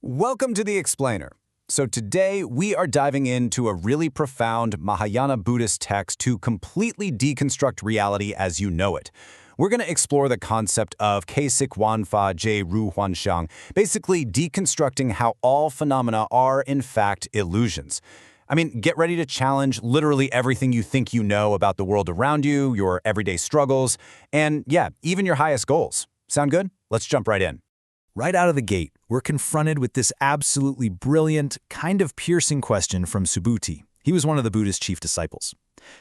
Welcome to The Explainer. So today we are diving into a really profound Mahayana Buddhist text to completely deconstruct reality as you know it. We're going to explore the concept of Keisik Wanfa Je Ru Huanxiang, basically deconstructing how all phenomena are in fact illusions. I mean, get ready to challenge literally everything you think you know about the world around you, your everyday struggles, and yeah, even your highest goals. Sound good? Let's jump right in. Right out of the gate, we're confronted with this absolutely brilliant, kind of piercing question from Subhuti. He was one of the Buddha's chief disciples.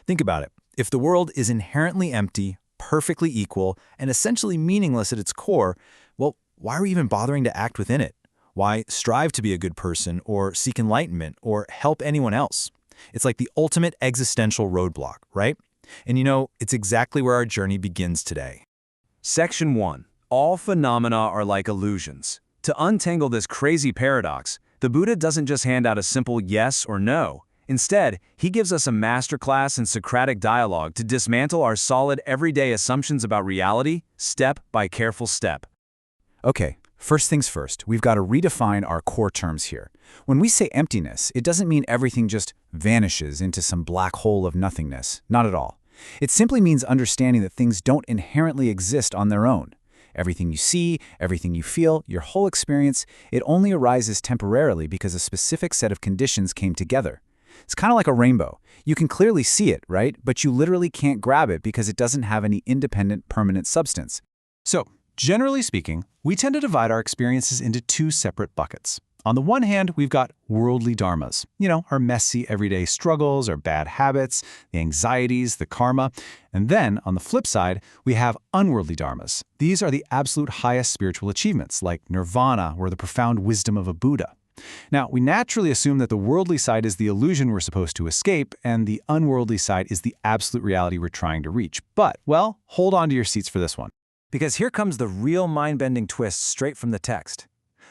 Think about it. If the world is inherently empty, perfectly equal, and essentially meaningless at its core, well, why are we even bothering to act within it? Why strive to be a good person, or seek enlightenment, or help anyone else? It's like the ultimate existential roadblock, right? And you know, it's exactly where our journey begins today. Section 1. All phenomena are like illusions. To untangle this crazy paradox, the Buddha doesn't just hand out a simple yes or no. Instead, he gives us a masterclass in Socratic dialogue to dismantle our solid everyday assumptions about reality, step by careful step. Okay, first things first, we've got to redefine our core terms here. When we say emptiness, it doesn't mean everything just vanishes into some black hole of nothingness. Not at all. It simply means understanding that things don't inherently exist on their own. Everything you see, everything you feel, your whole experience, it only arises temporarily because a specific set of conditions came together. It's kind of like a rainbow. You can clearly see it, right? But you literally can't grab it because it doesn't have any independent, permanent substance. So, generally speaking, we tend to divide our experiences into two separate buckets. On the one hand, we've got worldly dharmas, our messy everyday struggles, our bad habits, the anxieties, the karma. And then, on the flip side, we have unworldly dharmas. These are the absolute highest spiritual achievements, like nirvana or the profound wisdom of a Buddha. Now, we naturally assume that the worldly side is the illusion we're supposed to escape, and the unworldly side is the absolute reality we're trying to reach. But, well, hold on to your seats for this one. Because here comes the real mind-bending twist straight from the text.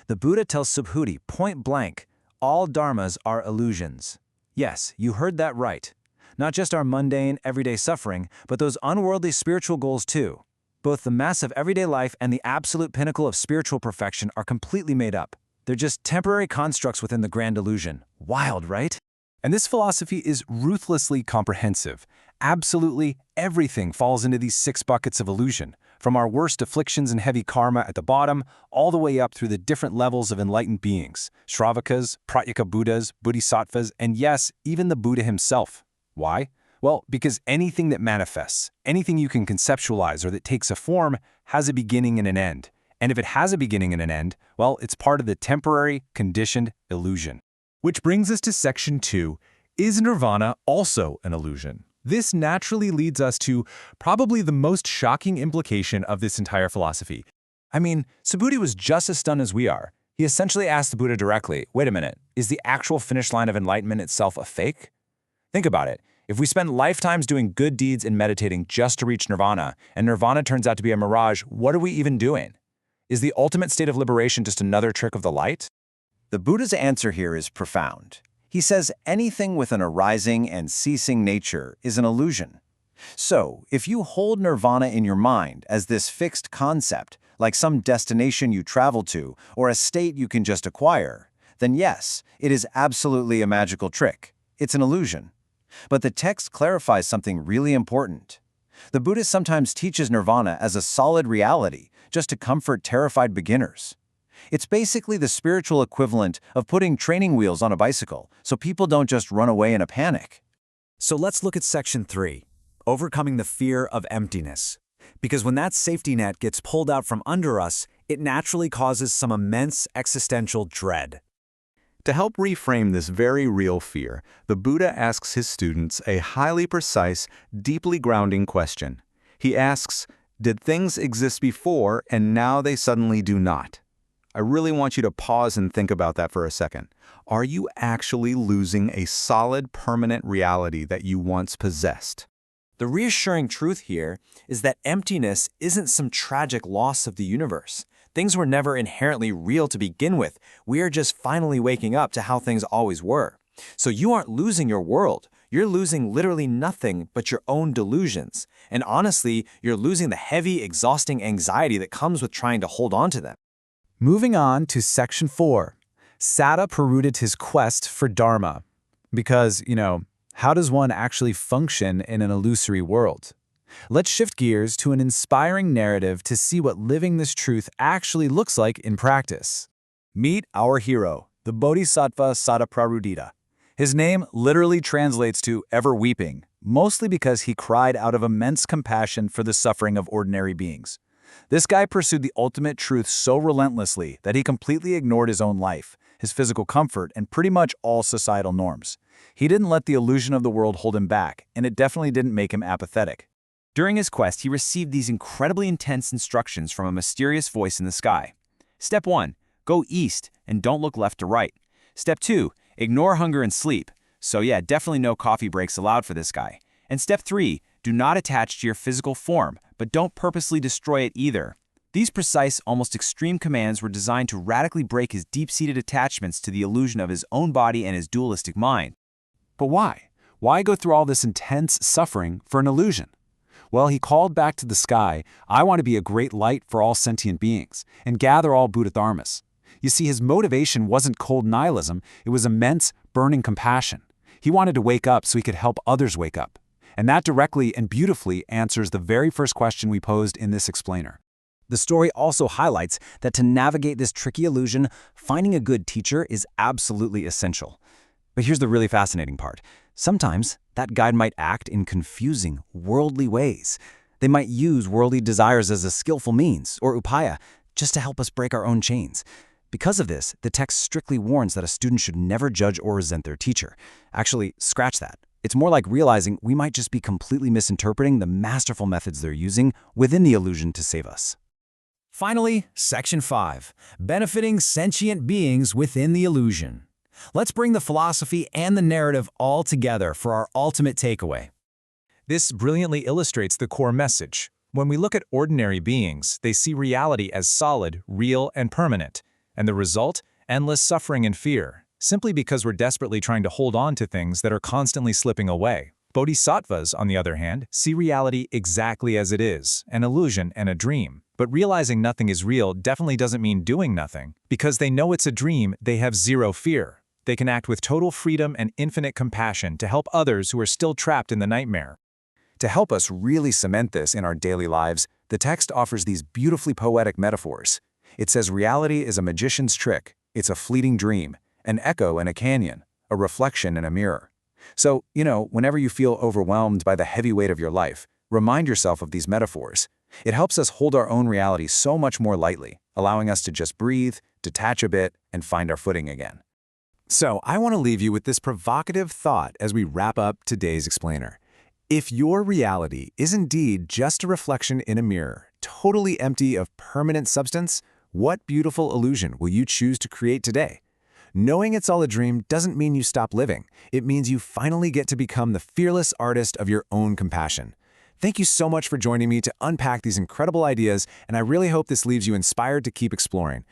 The Buddha tells Subhuti point blank, all dharmas are illusions. Yes, you heard that right. Not just our mundane, everyday suffering, but those unworldly spiritual goals too. Both the mass of everyday life and the absolute pinnacle of spiritual perfection are completely made up. They're just temporary constructs within the grand illusion. Wild, right? And this philosophy is ruthlessly comprehensive. Absolutely everything falls into these 6 buckets of illusion, from our worst afflictions and heavy karma at the bottom, all the way up through the different levels of enlightened beings, Shravakas, Pratyeka Buddhas, Bodhisattvas, and yes, even the Buddha himself. Why? Well, because anything that manifests, anything you can conceptualize or that takes a form, has a beginning and an end. And if it has a beginning and an end, well, it's part of the temporary, conditioned illusion. Which brings us to Section 2. Is nirvana also an illusion? This naturally leads us to probably the most shocking implication of this entire philosophy. I mean, Subhuti was just as stunned as we are. He essentially asked the Buddha directly, wait a minute, is the actual finish line of enlightenment itself a fake? Think about it. If we spend lifetimes doing good deeds and meditating just to reach nirvana, and nirvana turns out to be a mirage, what are we even doing? Is the ultimate state of liberation just another trick of the light? The Buddha's answer here is profound. He says anything with an arising and ceasing nature is an illusion. So, if you hold nirvana in your mind as this fixed concept, like some destination you travel to or a state you can just acquire, then yes, it is absolutely a magical trick. It's an illusion. But the text clarifies something really important. The Buddha sometimes teaches nirvana as a solid reality, just to comfort terrified beginners. It's basically the spiritual equivalent of putting training wheels on a bicycle, so people don't just run away in a panic. So let's look at Section 3, overcoming the fear of emptiness. Because when that safety net gets pulled out from under us, it naturally causes some immense existential dread. To help reframe this very real fear, the Buddha asks his students a highly precise, deeply grounding question. He asks, did things exist before and now they suddenly do not? I really want you to pause and think about that for a second. Are you actually losing a solid, permanent reality that you once possessed? The reassuring truth here is that emptiness isn't some tragic loss of the universe. Things were never inherently real to begin with. We are just finally waking up to how things always were. So you aren't losing your world. You're losing literally nothing but your own delusions. And honestly, you're losing the heavy, exhausting anxiety that comes with trying to hold on to them. Moving on to Section 4. Sadaprarudita his quest for Dharma. Because, how does one actually function in an illusory world? Let's shift gears to an inspiring narrative to see what living this truth actually looks like in practice. Meet our hero, the Bodhisattva Sadaprarudita. His name literally translates to ever weeping, mostly because he cried out of immense compassion for the suffering of ordinary beings. This guy pursued the ultimate truth so relentlessly that he completely ignored his own life, his physical comfort, and pretty much all societal norms. He didn't let the illusion of the world hold him back, and it definitely didn't make him apathetic. During his quest, he received these incredibly intense instructions from a mysterious voice in the sky. Step 1. Go east and don't look left to right. Step 2. Ignore hunger and sleep. So yeah, definitely no coffee breaks allowed for this guy. And step 3. Do not attach to your physical form, but don't purposely destroy it either. These precise, almost extreme commands were designed to radically break his deep-seated attachments to the illusion of his own body and his dualistic mind. But why? Why go through all this intense suffering for an illusion? Well, he called back to the sky, "I want to be a great light for all sentient beings, and gather all Buddha dharmas." You see, his motivation wasn't cold nihilism, it was immense, burning compassion. He wanted to wake up so he could help others wake up. And that directly and beautifully answers the very first question we posed in this explainer. The story also highlights that to navigate this tricky illusion, finding a good teacher is absolutely essential. But here's the really fascinating part. Sometimes that guide might act in confusing, worldly ways. They might use worldly desires as a skillful means, or upaya, just to help us break our own chains. Because of this, the text strictly warns that a student should never judge or resent their teacher. Actually, scratch that. It's more like realizing we might just be completely misinterpreting the masterful methods they're using within the illusion to save us. Finally, Section 5, benefiting sentient beings within the illusion. Let's bring the philosophy and the narrative all together for our ultimate takeaway. This brilliantly illustrates the core message. When we look at ordinary beings, they see reality as solid, real, and permanent. And the result? Endless suffering and fear, simply because we're desperately trying to hold on to things that are constantly slipping away. Bodhisattvas, on the other hand, see reality exactly as it is, an illusion and a dream. But realizing nothing is real definitely doesn't mean doing nothing. Because they know it's a dream, they have zero fear. They can act with total freedom and infinite compassion to help others who are still trapped in the nightmare. To help us really cement this in our daily lives, the text offers these beautifully poetic metaphors. It says reality is a magician's trick, it's a fleeting dream, an echo in a canyon, a reflection in a mirror. So, whenever you feel overwhelmed by the heavy weight of your life, remind yourself of these metaphors. It helps us hold our own reality so much more lightly, allowing us to just breathe, detach a bit, and find our footing again. So, I want to leave you with this provocative thought as we wrap up today's explainer. If your reality is indeed just a reflection in a mirror, totally empty of permanent substance, what beautiful illusion will you choose to create today? Knowing it's all a dream doesn't mean you stop living. It means you finally get to become the fearless artist of your own compassion. Thank you so much for joining me to unpack these incredible ideas, and I really hope this leaves you inspired to keep exploring.